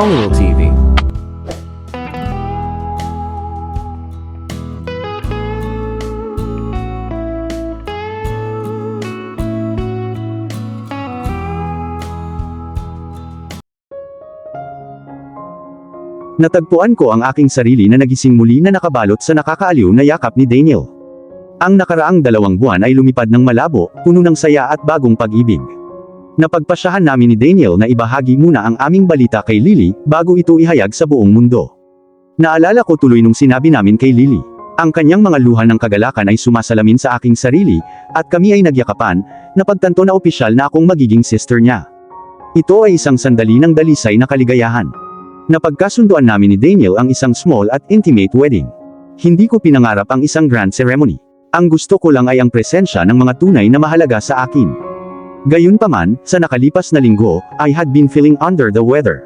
Paulo TV. Natagpuan ko ang aking sarili na nagising muli na nakabalot sa nakakaaliw na yakap ni Daniel. Ang nakaraang 2 buwan ay lumipad ng malabo, puno ng saya at bagong pag-ibig. Napagpasyahan namin ni Daniel na ibahagi muna ang aming balita kay Lily, bago ito ihayag sa buong mundo. Naalala ko tuloy nung sinabi namin kay Lily. Ang kanyang mga luha ng kagalakan ay sumasalamin sa aking sarili, at kami ay nagyakapan, napagtanto na opisyal na akong magiging sister niya. Ito ay isang sandali ng dalisay na kaligayahan. Napagkasunduan namin ni Daniel ang isang small at intimate wedding. Hindi ko pinangarap ang isang grand ceremony. Ang gusto ko lang ay ang presensya ng mga tunay na mahalaga sa akin. Gayunpaman, sa nakalipas na linggo, I had been feeling under the weather.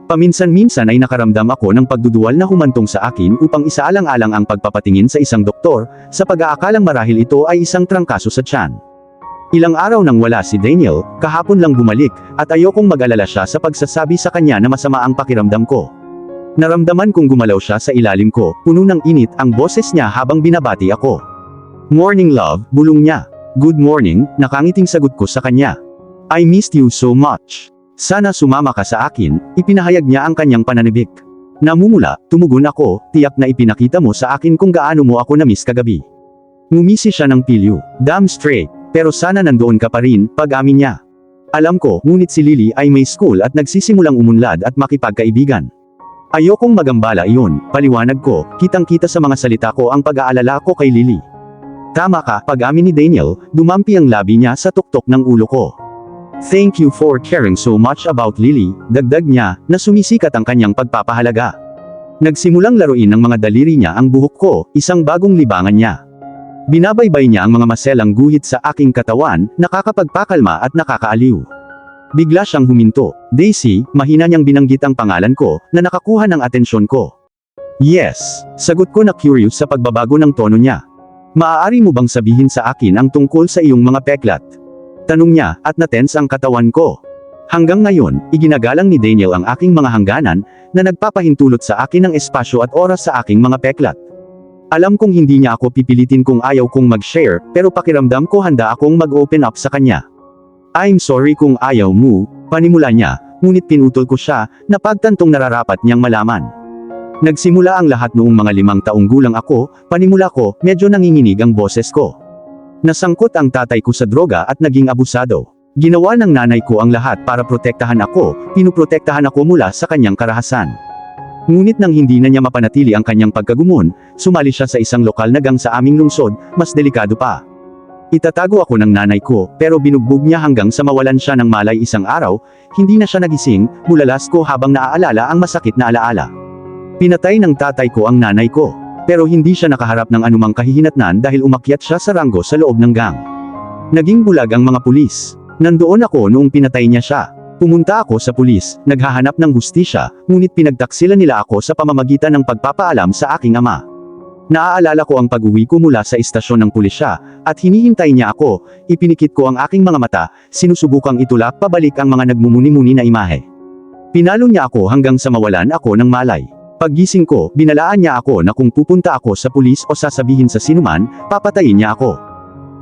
Paminsan-minsan ay nakaramdam ako ng pagduduwal na humantong sa akin upang isaalang-alang ang pagpapatingin sa isang doktor, sa pag-aakalang marahil ito ay isang trangkaso sa tiyan. Ilang araw nang wala si Daniel, kahapon lang bumalik, at ayokong mag-alala siya sa pagsasabi sa kanya na masama ang pakiramdam ko. Naramdaman kong gumalaw siya sa ilalim ko, puno ng init ang boses niya habang binabati ako. "Morning love," bulong niya. "Good morning," nakangiting sagot ko sa kanya. "I missed you so much. Sana sumama ka sa akin," ipinahayag niya ang kanyang pananibik. Namumula, tumugon ako, "Tiyak na ipinakita mo sa akin kung gaano mo ako na-miss kagabi." Ngumisi siya ng pilyo. "Damn straight. Pero sana nandoon ka pa rin," pag-amin niya. Alam ko, ngunit si Lily ay may school at nagsisimulang umunlad at makipagkaibigan. Ayokong magambala iyon, paliwanag ko, kitang-kita sa mga salita ko ang pag-aalala ko kay Lily. "Tama ka," pag-amin ni Daniel, dumampi ang labi niya sa tuktok ng ulo ko. "Thank you for caring so much about Lily," dagdag niya, na sumisikat ang kanyang pagpapahalaga. Nagsimulang laruin ng mga daliri niya ang buhok ko, isang bagong libangan niya. Binabaybay niya ang mga maselang guhit sa aking katawan, nakakapagpakalma at nakakaaliw. Bigla siyang huminto. "Daisy," mahina niyang binanggit ang pangalan ko, na nakakuha ng atensyon ko. "Yes," sagot ko na curious sa pagbabago ng tono niya. "Maaari mo bang sabihin sa akin ang tungkol sa iyong mga peklat?" Tanong niya, at natense ang katawan ko. Hanggang ngayon, iginagalang ni Daniel ang aking mga hangganan, na nagpapahintulot sa akin ng espasyo at oras sa aking mga peklat. Alam kong hindi niya ako pipilitin kung ayaw kong mag-share, pero pakiramdam ko handa akong mag-open up sa kanya. "I'm sorry kung ayaw mo," panimula niya, ngunit pinutol ko siya, na pagtantong nararapat niyang malaman. Nagsimula ang lahat noong mga 5 taong gulang ako, panimula ko, medyo nanginginig ang boses ko. Nasangkot ang tatay ko sa droga at naging abusado. Ginawa ng nanay ko ang lahat para protektahan ako, pinuprotektahan ako mula sa kanyang karahasan. Ngunit nang hindi na niya mapanatili ang kanyang pagkagumon, sumali siya sa isang lokal na gang sa aming lungsod, mas delikado pa. Itatago ako ng nanay ko, pero binugbog niya hanggang sa mawalan siya ng malay isang araw, hindi na siya nagising, bulalas ko habang naaalala ang masakit na alaala. Pinatay ng tatay ko ang nanay ko, pero hindi siya nakaharap ng anumang kahihinatnan dahil umakyat siya sa ranggo sa loob ng gang. Naging bulag ang mga pulis. Nandoon ako noong pinatay niya siya. Pumunta ako sa pulis, naghahanap ng hustisya, ngunit pinagtaksilan nila ako sa pamamagitan ng pagpapaalam sa aking ama. Naaalala ko ang pag-uwi ko mula sa istasyon ng pulisya, at hinihintay niya ako, ipinikit ko ang aking mga mata, sinusubukang itulak pabalik ang mga nagmumuni-muni na imahe. Pinalo niya ako hanggang sa mawalan ako ng malay. Paggising ko, binalaan niya ako na kung pupunta ako sa pulis o sasabihin sa sinuman, papatayin niya ako.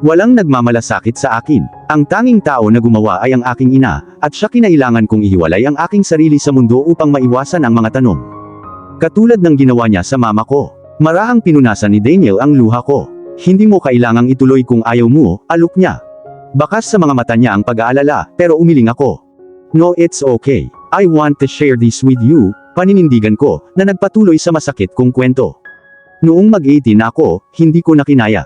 Walang nagmamalasakit sa akin. Ang tanging tao na gumawa ay ang aking ina, at siya kinailangan kong ihiwalay ang aking sarili sa mundo upang maiwasan ang mga tanong. Katulad ng ginawa niya sa mama ko. Marahang pinunasan ni Daniel ang luha ko. "Hindi mo kailangang ituloy kung ayaw mo," alok niya. Bakas sa mga mata niya ang pag-aalala, pero umiling ako. "No, it's okay. I want to share this with you," paninindigan ko, na nagpatuloy sa masakit kong kwento. Noong mag-18 na ako, hindi ko na kinaya.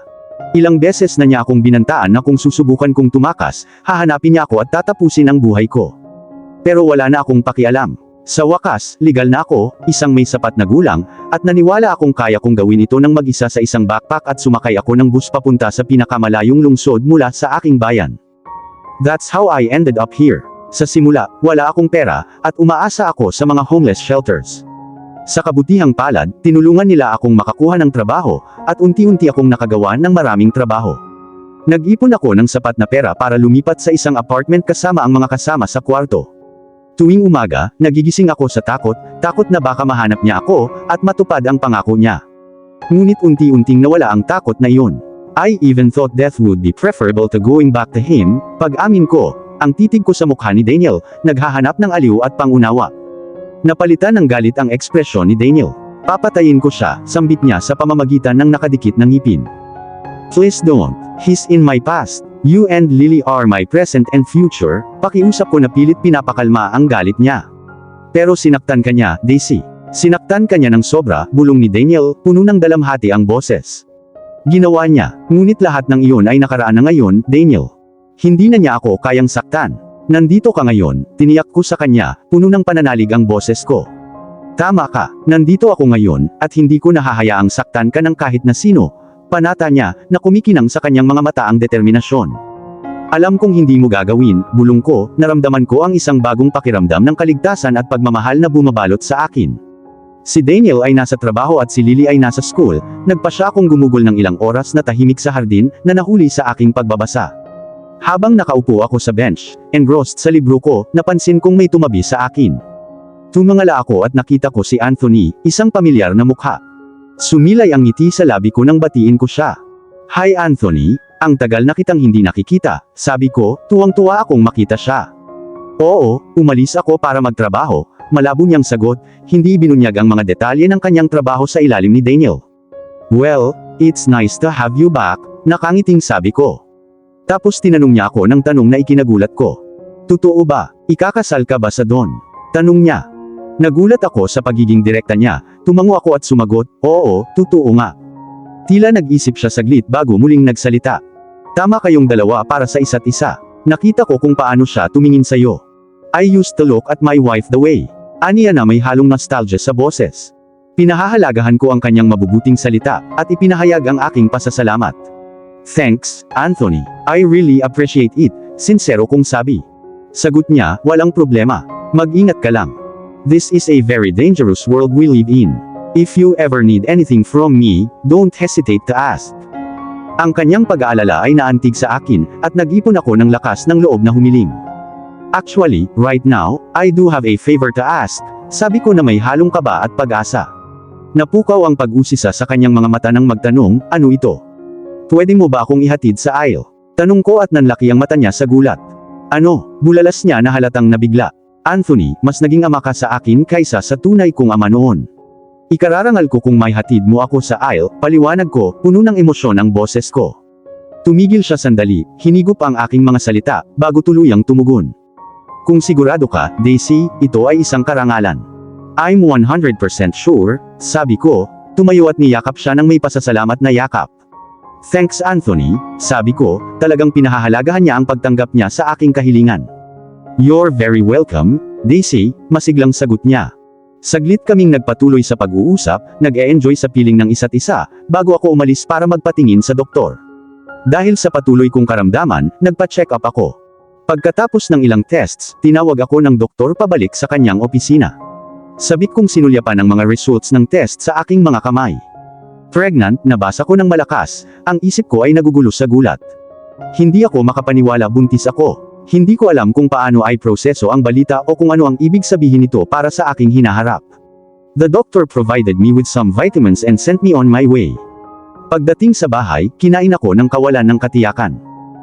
Ilang beses na niya akong binantaan na kung susubukan kong tumakas, hahanapin niya ako at tatapusin ang buhay ko. Pero wala na akong pakialam. Sa wakas, legal na ako, isang may sapat na gulang, at naniwala akong kaya kong gawin ito ng mag-isa sa isang backpack at sumakay ako ng bus papunta sa pinakamalayong lungsod mula sa aking bayan. That's how I ended up here. Sa simula, wala akong pera, at umaasa ako sa mga homeless shelters. Sa kabutihang palad, tinulungan nila akong makakuha ng trabaho, at unti-unti akong nakagawa ng maraming trabaho. Nag-ipon ako ng sapat na pera para lumipat sa isang apartment kasama ang mga kasama sa kwarto. Tuwing umaga, nagigising ako sa takot na baka mahanap niya ako, at matupad ang pangako niya. Ngunit unti-unting nawala ang takot na iyon. I even thought death would be preferable to going back to him. Pag-amin ko, ang titig ko sa mukha ni Daniel, naghahanap ng aliw at pangunawa. Napalitan ng galit ang ekspresyon ni Daniel. Papatayin ko siya, sambit niya sa pamamagitan ng nakadikit na ngipin. Please don't, he's in my past. You and Lily are my present and future. Pakiusap ko na pilit pinapakalma ang galit niya. Pero sinaktan ka niya, Daisy. Sinaktan ka niya ng sobra, bulong ni Daniel, puno ng dalamhati ang boses. Ginawa niya, ngunit lahat ng iyon ay nakaraan na ngayon, Daniel. Hindi na niya ako kayang saktan. Nandito ka ngayon, tiniyak ko sa kanya, puno ng pananalig ang boses ko. Tama ka, nandito ako ngayon, at hindi ko nahahayaang saktan ka ng kahit na sino. Panata niya, na kumikinang sa kanyang mga mata ang determinasyon. Alam kong hindi mo gagawin, bulong ko, naramdaman ko ang isang bagong pakiramdam ng kaligtasan at pagmamahal na bumabalot sa akin. Si Daniel ay nasa trabaho at si Lily ay nasa school, nagpa siya akong gumugol ng ilang oras na tahimik sa hardin, na nahuli sa aking pagbabasa. Habang nakaupo ako sa bench, engrossed sa libro ko, napansin kong may tumabi sa akin. Tumangala ako at nakita ko si Anthony, isang pamilyar na mukha. Sumilay ang ngiti sa labi ko nang batiin ko siya. Hi Anthony, ang tagal na kitang hindi nakikita, sabi ko, tuwang-tuwa akong makita siya. Oo, umalis ako para magtrabaho, malabo niyang sagot, hindi binunyag ang mga detalye ng kanyang trabaho sa ilalim ni Daniel. Well, it's nice to have you back, nakangiting sabi ko. Tapos tinanong niya ako ng tanong na ikinagulat ko. Totoo ba, ikakasal ka ba sa Don? Tanong niya. Nagulat ako sa pagiging direkta niya, tumango ako at sumagot, oo, totoo nga. Tila nag-isip siya saglit bago muling nagsalita. Tama kayong dalawa para sa isa't isa. Nakita ko kung paano siya tumingin sa'yo. I used to look at my wife the way. Aniya na may halong nostalgia sa boses. Pinahahalagahan ko ang kanyang mabubuting salita, at ipinahayag ang aking pasasalamat. Thanks, Anthony. I really appreciate it, sincero kong sabi. Sagot niya, walang problema. Mag-ingat ka lang. This is a very dangerous world we live in. If you ever need anything from me, don't hesitate to ask. Ang kanyang pag-aalala ay naantig sa akin, at nag-ipon ako ng lakas ng loob na humiling. Actually, right now, I do have a favor to ask, sabi ko na may halong kaba at pag-asa. Napukaw ang pag-usisa sa kanyang mga mata nang magtanong, ano ito? Pwede mo ba akong ihatid sa aisle? Tanong ko at nanlaki ang mata niya sa gulat. Ano? Bulalas niya na halatang nabigla. Anthony, mas naging ama ka sa akin kaysa sa tunay kong ama noon. Ikararangal ko kung may hatid mo ako sa aisle, paliwanag ko, puno ng emosyon ang boses ko. Tumigil siya sandali, hinigop ang aking mga salita, bago tuluyang tumugon. Kung sigurado ka, Daisy, ito ay isang karangalan. I'm 100% sure, sabi ko, tumayo at niyakap siya ng may pasasalamat na yakap. Thanks Anthony, sabi ko, talagang pinahahalagahan niya ang pagtanggap niya sa aking kahilingan. You're very welcome, Daisy, masiglang sagot niya. Saglit kaming nagpatuloy sa pag-uusap, nag-e-enjoy sa piling ng isa't isa, bago ako umalis para magpatingin sa doktor. Dahil sa patuloy kong karamdaman, nagpa-check up ako. Pagkatapos ng ilang tests, tinawag ako ng doktor pabalik sa kanyang opisina. Sabik kong sinulyapan ang mga results ng test sa aking mga kamay. Pregnant, nabasa ko ng malakas, ang isip ko ay nagugulo sa gulat. Hindi ako makapaniwala buntis ako. Hindi ko alam kung paano ay proseso ang balita o kung ano ang ibig sabihin nito para sa aking hinaharap. The doctor provided me with some vitamins and sent me on my way. Pagdating sa bahay, kinain ako ng kawalan ng katiyakan.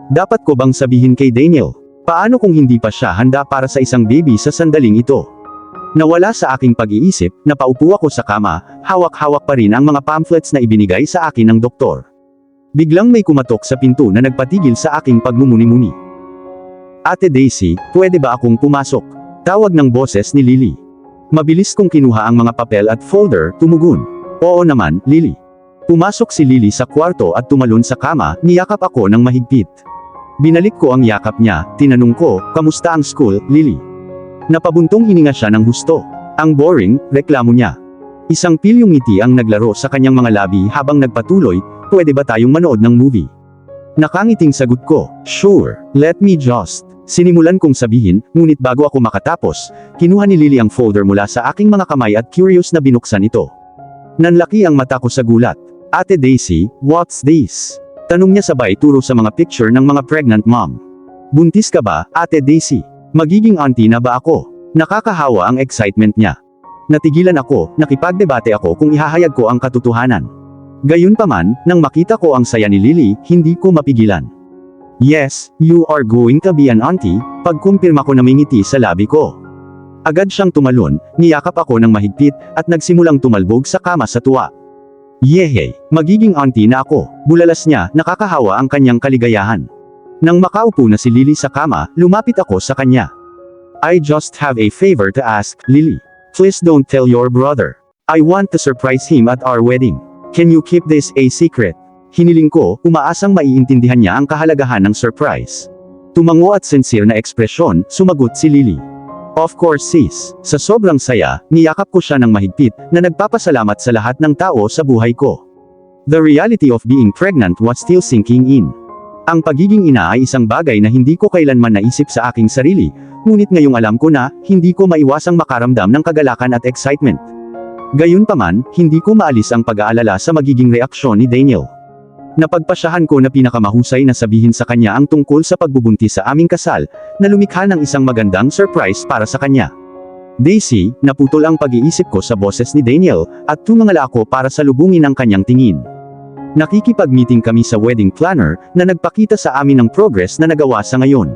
Dapat ko bang sabihin kay Daniel? Paano kung hindi pa siya handa para sa isang baby sa sandaling ito? Nawala sa aking pag-iisip, napaupo ako sa kama, hawak-hawak pa rin ang mga pamphlets na ibinigay sa akin ng doktor. Biglang may kumatok sa pinto na nagpatigil sa aking pagmumuni-muni. Ate Daisy, pwede ba akong pumasok? Tawag ng boses ni Lily. Mabilis kong kinuha ang mga papel at folder, tumugon. Oo naman, Lily. Pumasok si Lily sa kwarto at tumalon sa kama, niyakap ako ng mahigpit. Binalik ko ang yakap niya, tinanong ko, kamusta ang school, Lily? Napabuntong hininga siya ng husto. Ang boring, reklamo niya. Isang pilyong ngiti ang naglaro sa kanyang mga labi habang nagpatuloy, pwede ba tayong manood ng movie? Nakangiting sagot ko, sure, let me just. Sinimulan kong sabihin, ngunit bago ako makatapos, kinuha ni Lily ang folder mula sa aking mga kamay at curious na binuksan ito. Nanlaki ang mata ko sa gulat. Ate Daisy, what's this? Tanong niya sabay turo sa mga picture ng mga pregnant mom. Buntis ka ba, Ate Daisy? Magiging auntie na ba ako? Nakakahawa ang excitement niya. Natigilan ako, nakipagdebate ako kung ihahayag ko ang katotohanan. Gayunpaman, nang makita ko ang saya ni Lily, hindi ko mapigilan. Yes, you are going to be an auntie, pagkumpirma ko na may ngiti sa labi ko. Agad siyang tumalon, niyakap ako ng mahigpit, at nagsimulang tumalbog sa kama sa tuwa. Yehey, magiging auntie na ako, bulalas niya, nakakahawa ang kanyang kaligayahan. Nang makaupo na si Lily sa kama, lumapit ako sa kanya. I just have a favor to ask, Lily. Please don't tell your brother. I want to surprise him at our wedding. Can you keep this a secret? Hiniling ko, umaasang maiintindihan niya ang kahalagahan ng surprise. Tumango at sincere na ekspresyon, sumagot si Lily. Of course sis. Sa sobrang saya, niyakap ko siya ng mahigpit, na nagpapasalamat sa lahat ng tao sa buhay ko. The reality of being pregnant was still sinking in. Ang pagiging ina ay isang bagay na hindi ko kailanman naisip sa aking sarili, ngunit ngayong alam ko na, hindi ko maiwasang makaramdam ng kagalakan at excitement. Gayunpaman, hindi ko maalis ang pag-aalala sa magiging reaksyon ni Daniel. Napagpasyahan ko na pinakamahusay na sabihin sa kanya ang tungkol sa pagbubuntis sa aming kasal, na lumikha ng isang magandang surprise para sa kanya. Daisy, naputol ang pag-iisip ko sa boses ni Daniel, at tumangala ako para salubungin ang kanyang tingin. Nakikipag-meeting kami sa wedding planner, na nagpakita sa amin ng progress na nagawa sa ngayon.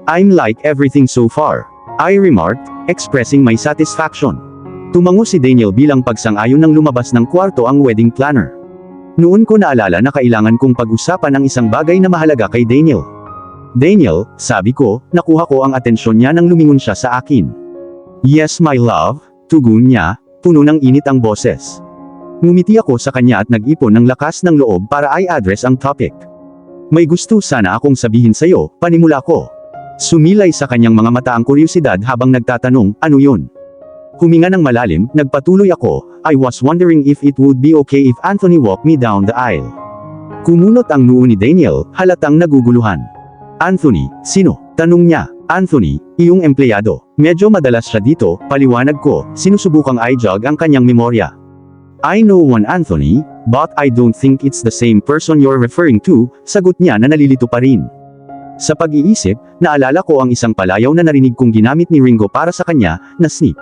I'm like everything so far, I remarked, expressing my satisfaction. Tumango si Daniel bilang pagsang-ayon ng lumabas ng kwarto ang wedding planner. Noon ko naalala na kailangan kong pag-usapan ang isang bagay na mahalaga kay Daniel. Daniel, sabi ko, nakuha ko ang atensyon niya nang lumingon siya sa akin. Yes my love, tugon niya, puno ng init ang boses. Ngumiti ako sa kanya at nag-ipon ng lakas ng loob para i-address ang topic. May gusto sana akong sabihin sa'yo, panimula ko. Sumilay sa kanyang mga mata ang kuryosidad habang nagtatanong, ano yun? Huminga ng malalim, nagpatuloy ako, I was wondering if it would be okay if Anthony walked me down the aisle. Kumunot ang noo ni Daniel, halatang naguguluhan. Anthony, sino? Tanong niya. Anthony, iyong empleyado. Medyo madalas siya dito, paliwanag ko, sinusubukang i-jog ang kanyang memorya. I know one Anthony, but I don't think it's the same person you're referring to, sagot niya na nalilito pa rin. Sa pag-iisip, naalala ko ang isang palayaw na narinig kong ginamit ni Ringo para sa kanya, na snip.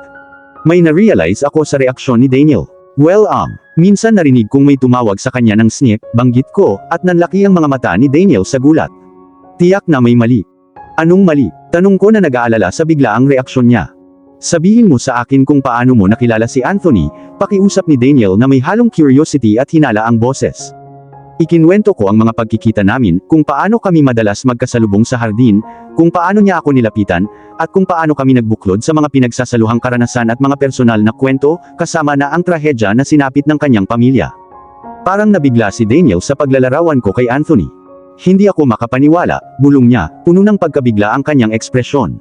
May na-realize ako sa reaksyon ni Daniel. Well minsan narinig kong may tumawag sa kanya ng snip, banggit ko, at nanlaki ang mga mata ni Daniel sa gulat. Tiyak na may mali. Anong mali? Tanong ko na nag-aalala sa biglaang reaksyon niya. Sabihin mo sa akin kung paano mo nakilala si Anthony, pakiusap ni Daniel na may halong curiosity at hinala ang boses. Ikinwento ko ang mga pagkikita namin, kung paano kami madalas magkasalubong sa hardin, kung paano niya ako nilapitan, at kung paano kami nagbuklod sa mga pinagsasaluhang karanasan at mga personal na kwento, kasama na ang trahedya na sinapit ng kanyang pamilya. Parang nabigla si Daniel sa paglalarawan ko kay Anthony. Hindi ako makapaniwala, bulong niya, puno ng pagkabigla ang kanyang ekspresyon.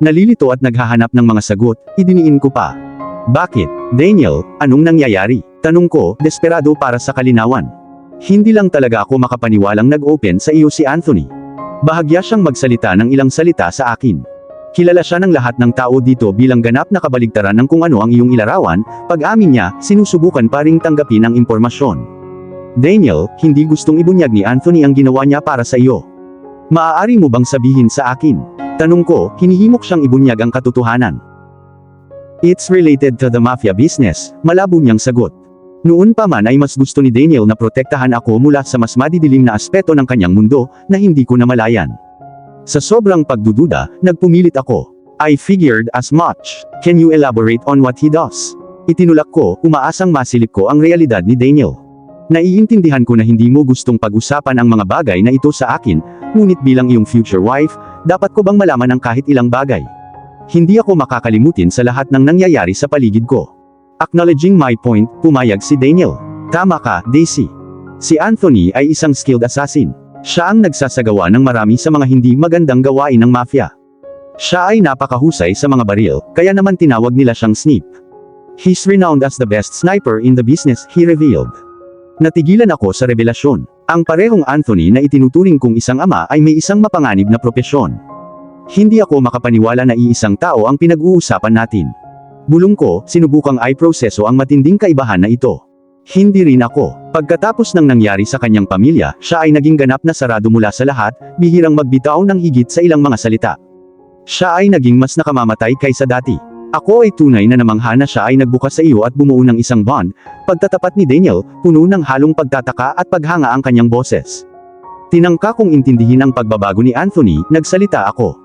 Nalilito at naghahanap ng mga sagot, idiniin ko pa. Bakit, Daniel, anong nangyayari? Tanong ko, desperado para sa kalinawan. Hindi lang talaga ako makapaniwalang nag-open sa iyo si Anthony. Bahagya siyang magsalita ng ilang salita sa akin. Kilala siya ng lahat ng tao dito bilang ganap na kabaligtaran ng kung ano ang iyong ilarawan, pag-amin niya, sinusubukan pa ring tanggapin ang impormasyon. Daniel, hindi gustong ibunyag ni Anthony ang ginawa niya para sa iyo. Maaari mo bang sabihin sa akin? Tanong ko, hinihimok siyang ibunyag ang katotohanan. It's related to the mafia business, malabo niyang sagot. Noon pa man ay mas gusto ni Daniel na protektahan ako mula sa mas madidilim na aspeto ng kanyang mundo, na hindi ko namalayan. Sa sobrang pagdududa, nagpumilit ako. I figured as much. Can you elaborate on what he does? Itinulak ko, umaasang masilip ko ang realidad ni Daniel. Naiintindihan ko na hindi mo gustong pag-usapan ang mga bagay na ito sa akin, ngunit bilang iyong future wife, dapat ko bang malaman ang kahit ilang bagay? Hindi ako makakalimutin sa lahat ng nangyayari sa paligid ko. Acknowledging my point, pumayag si Daniel. Tama ka, Daisy. Si Anthony ay isang skilled assassin. Siya ang nagsasagawa ng marami sa mga hindi magandang gawain ng mafia. Siya ay napakahusay sa mga baril, kaya naman tinawag nila siyang snip. He's renowned as the best sniper in the business, he revealed. Natigilan ako sa revelasyon. Ang parehong Anthony na itinuturing kong isang ama ay may isang mapanganib na propesyon. Hindi ako makapaniwala na iisang tao ang pinag-uusapan natin. Bulong ko, sinubukang i-proseso ang matinding kaibahan na ito. Hindi rin ako. Pagkatapos ng nangyari sa kanyang pamilya, siya ay naging ganap na sarado mula sa lahat, bihirang magbitaw ng higit sa ilang mga salita. Siya ay naging mas nakamamatay kaysa dati. Ako ay tunay na namangha na siya ay nagbukas sa iyo at bumuo ng isang bond. Pagtatapat ni Daniel, puno ng halong pagtataka at paghanga ang kanyang boses. Tinangka kong intindihin ang pagbabago ni Anthony, nagsalita ako.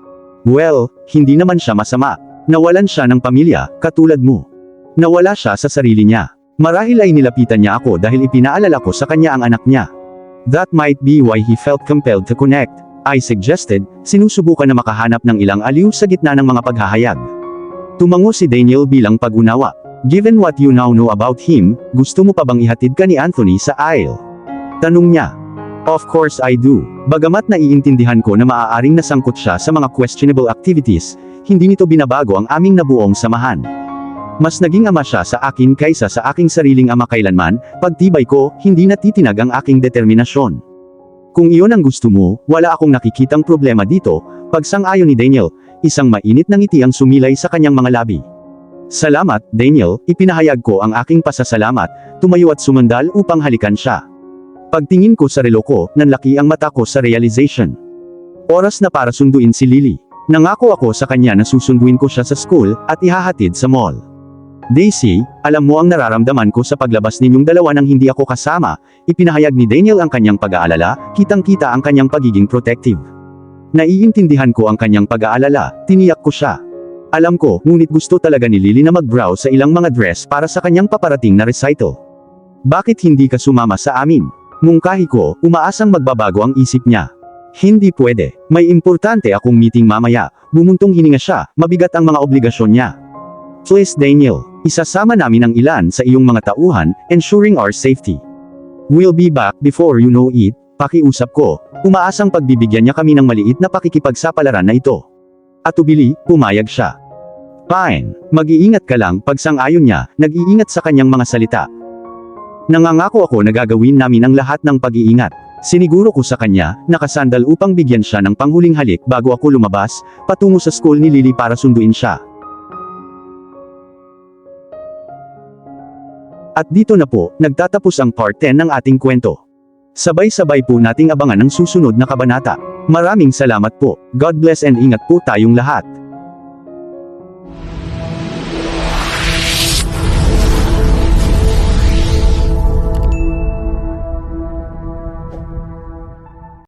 Well, hindi naman siya masama. Nawalan siya ng pamilya, katulad mo. Nawala siya sa sarili niya. Marahil ay nilapitan niya ako dahil ipinaalala ko sa kanya ang anak niya. That might be why he felt compelled to connect. I suggested, sinusubukan na makahanap ng ilang aliw sa gitna ng mga paghahayag. Tumango si Daniel bilang pag-unawa. Given what you now know about him, gusto mo pa bang ihatid ka ni Anthony sa aisle? Tanong niya. Of course I do. Bagamat naiintindihan ko na maaaring nasangkot siya sa mga questionable activities, hindi nito binabago ang aming nabuong samahan. Mas naging ama siya sa akin kaysa sa aking sariling ama kailanman, pagtibay ko, hindi natitinag ang aking determinasyon. Kung iyon ang gusto mo, wala akong nakikitang problema dito, pagsang-ayon ni Daniel, isang mainit na ngiti ang sumilay sa kanyang mga labi. Salamat, Daniel, ipinahayag ko ang aking pasasalamat, tumayo at sumandal upang halikan siya. Pagtingin ko sa relo ko, nanlaki ang mata ko sa realization. Oras na para sunduin si Lily. Nangako ako sa kanya na susunduin ko siya sa school, at ihahatid sa mall. Daisy, alam mo ang nararamdaman ko sa paglabas ninyong dalawa nang hindi ako kasama, ipinahayag ni Daniel ang kanyang pag-aalala, kitang-kita ang kanyang pagiging protective. Naiintindihan ko ang kanyang pag-aalala, tiniyak ko siya. Alam ko, ngunit gusto talaga ni Lily na mag-browse sa ilang mga dress para sa kanyang paparating na recital. Bakit hindi ka sumama sa amin? Mungkahi ko, umaasang magbabago ang isip niya. Hindi pwede, may importante akong meeting mamaya, bumuntong hininga siya, mabigat ang mga obligasyon niya. Please Daniel, isasama namin ang ilan sa iyong mga tauhan, ensuring our safety. We'll be back before you know it, pakiusap ko, umaasang pagbibigyan niya kami ng maliit na pakikipagsapalaran na ito. Atubili, pumayag siya. Fine, mag-iingat ka lang, pagsang-ayon niya, nag-iingat sa kanyang mga salita. Nangangako ako na gagawin namin ang lahat ng pag-iingat. Siniguro ko sa kanya, nakasandal upang bigyan siya ng panghuling halik bago ako lumabas, patungo sa school ni Lily para sunduin siya. At dito na po, nagtatapos ang part 10 ng ating kwento. Sabay-sabay po nating abangan ang susunod na kabanata. Maraming salamat po. God bless and ingat po tayong lahat.